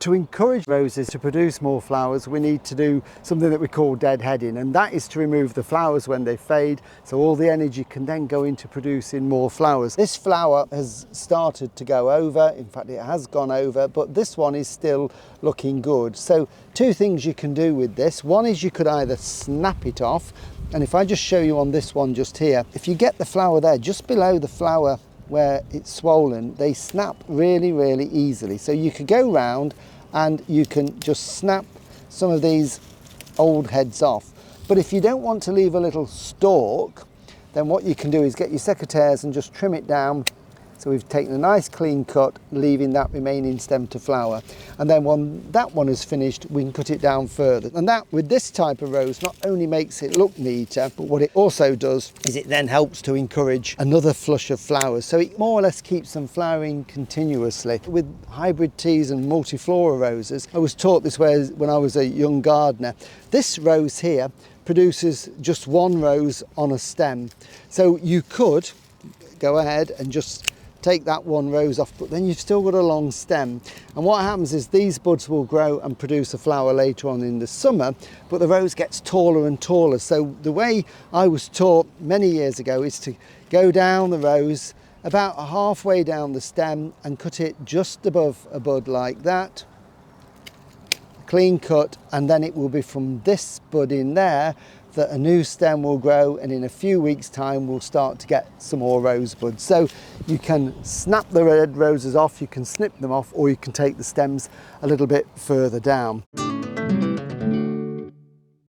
To encourage roses to produce more flowers, we need to do something that we call deadheading, and that is to remove the flowers when they fade, so all the energy can then go into producing more flowers. This flower has started to go over, in fact it has gone over, but this one is still looking good. So two things you can do with this. One is you could either snap it off, and if I just show you on this one just here, if you get the flower there, just below the flower where it's swollen, they snap really, really easily. So you could go round and you can just snap some of these old heads off. But if you don't want to leave a little stalk, then what you can do is get your secateurs and just trim it down. So we've taken a nice clean cut, leaving that remaining stem to flower. And then when that one is finished, we can cut it down further. And that, with this type of rose, not only makes it look neater, but what it also does is it then helps to encourage another flush of flowers. So it more or less keeps them flowering continuously. With hybrid teas and multiflora roses, I was taught this way when I was a young gardener. This rose here produces just one rose on a stem. So you could go ahead and just take that one rose off, but then you've still got a long stem, and what happens is these buds will grow and produce a flower later on in the summer, but the rose gets taller and taller. So the way I was taught many years ago is to go down the rose about halfway down the stem and cut it just above a bud like that, clean cut, and then it will be from this bud in there that a new stem will grow, and in a few weeks time we'll start to get some more rose buds. So you can snap the red roses off, you can snip them off, or you can take the stems a little bit further down.